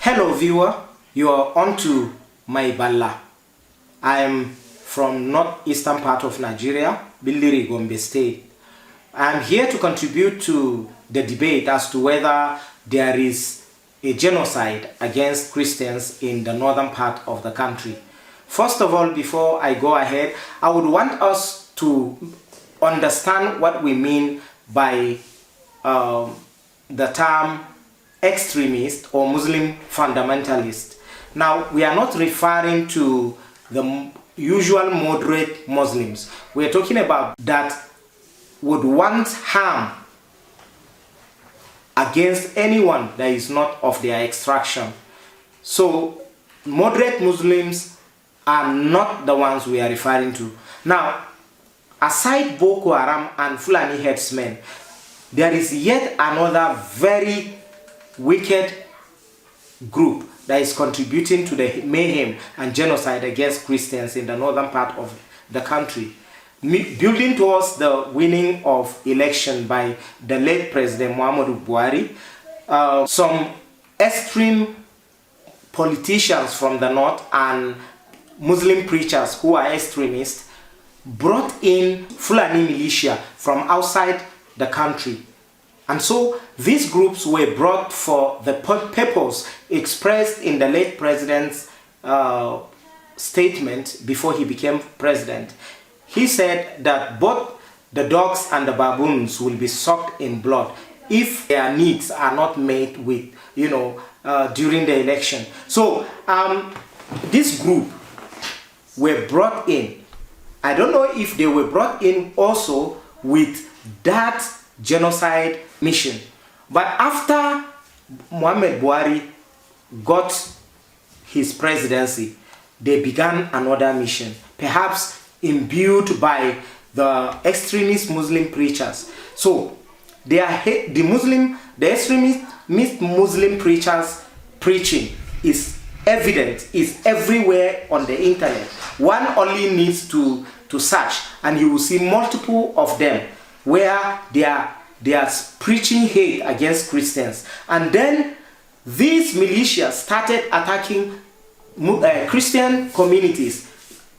Hello viewer, you are on to my balla. I am from northeastern part of Nigeria, Billiri, Gombe State. I am here to contribute to the debate as to whether there is a genocide against Christians in the northern part of the country. First of all, before I go ahead, I would want us to understand what we mean by the term extremist or Muslim fundamentalist. Now, we are not referring to the usual moderate Muslims. We are talking about that would want harm against anyone that is not of their extraction. So, moderate Muslims are not the ones we are referring to. Now, aside Boko Haram and Fulani headsmen, there is yet another very wicked group that is contributing to the mayhem and genocide against Christians in the northern part of the country, building towards the winning of election by the late President Muhammadu Buhari. Some extreme politicians from the north and Muslim preachers who are extremists brought in Fulani militia from outside the country. And so these groups were brought for the purpose expressed in the late president's statement before he became president. He said that both the dogs and the baboons will be soaked in blood if their needs are not met with, during the election. So this group were brought in. I don't know if they were brought in also with that genocide mission. But after Muhammad Buhari got his presidency, they began another mission, perhaps imbued by the extremist Muslim preachers. So the extremist Muslim preachers preaching is evident, is everywhere on the internet. One only needs to search and you will see multiple of them where they are preaching hate against Christians. And then these militias started attacking Christian communities.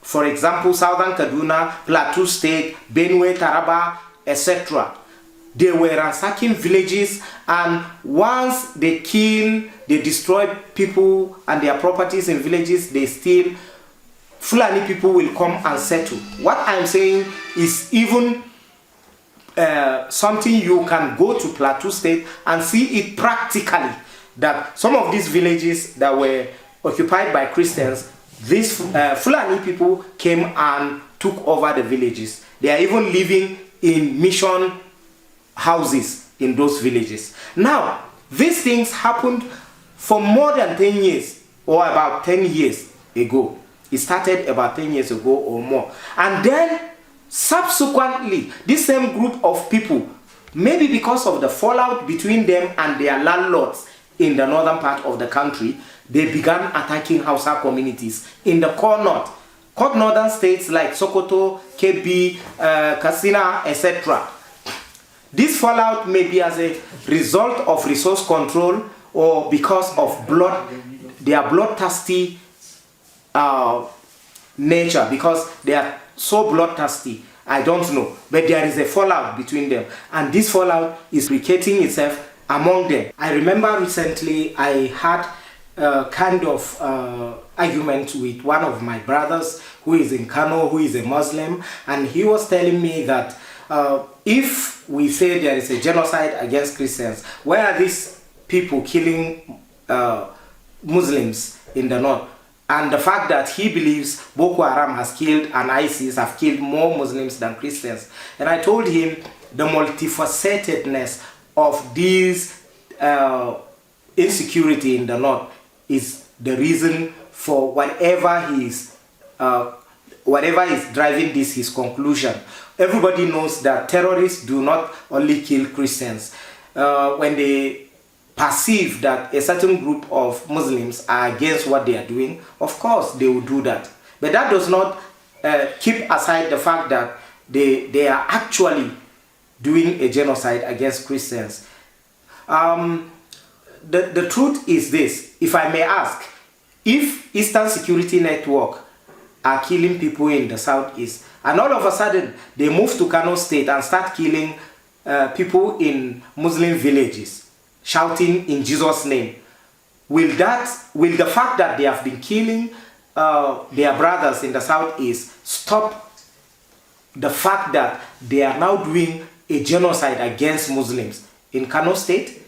For example, Southern Kaduna, Plateau State, Benue, Taraba, etc. They were ransacking villages, and once they kill, they destroy people and their properties in villages, they steal, Fulani people will come and settle. What I'm saying is even something you can go to Plateau State and see it practically, that some of these villages that were occupied by Christians, these Fulani people came and took over the villages. They are even living in mission houses in those villages. Now, these things happened for more than 10 years or about 10 years ago. It started about 10 years ago or more. And then subsequently, this same group of people, maybe because of the fallout between them and their landlords in the northern part of the country, they began attacking Hausa communities in the core north, northern states like Sokoto, Kebbi, Katsina, etc. This fallout may be as a result of resource control or because of their bloodthirsty nature, because they are so bloodthirsty. I don't know, but there is a fallout between them, and this fallout is replicating itself among them. I remember recently I had a kind of argument with one of my brothers who is in Kano, who is a Muslim, and he was telling me that if we say there is a genocide against Christians, why are these people killing Muslims in the north? And the fact that he believes Boko Haram has killed and ISIS have killed more Muslims than Christians. And I told him the multifacetedness of this insecurity in the north is the reason for whatever is driving this, his conclusion. Everybody knows that terrorists do not only kill Christians. When they perceive that a certain group of Muslims are against what they are doing, of course they will do that. But that does not keep aside the fact that they are actually doing a genocide against Christians. the truth is this, if I may ask, if Eastern Security Network are killing people in the southeast, and all of a sudden they move to Kano State and start killing people in Muslim villages, shouting in Jesus' name, will the fact that they have been killing their brothers in the southeast stop the fact that they are now doing a genocide against Muslims in Kano State?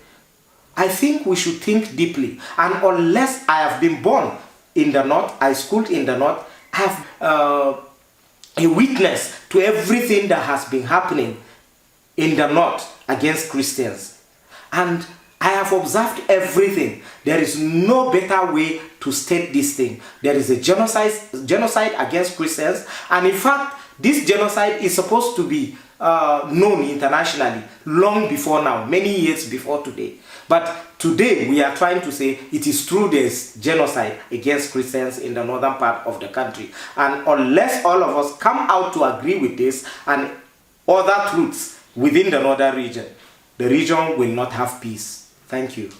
I think we should think deeply. And unless I have been born in the north, I schooled in the north, I have a witness to everything that has been happening in the north against Christians. And I have observed everything. There is no better way to state this thing. There is a genocide against Christians. And in fact, this genocide is supposed to be known internationally long before now, many years before today. But today we are trying to say it is true there's genocide against Christians in the northern part of the country. And unless all of us come out to agree with this and other truths within the northern region, the region will not have peace. Thank you.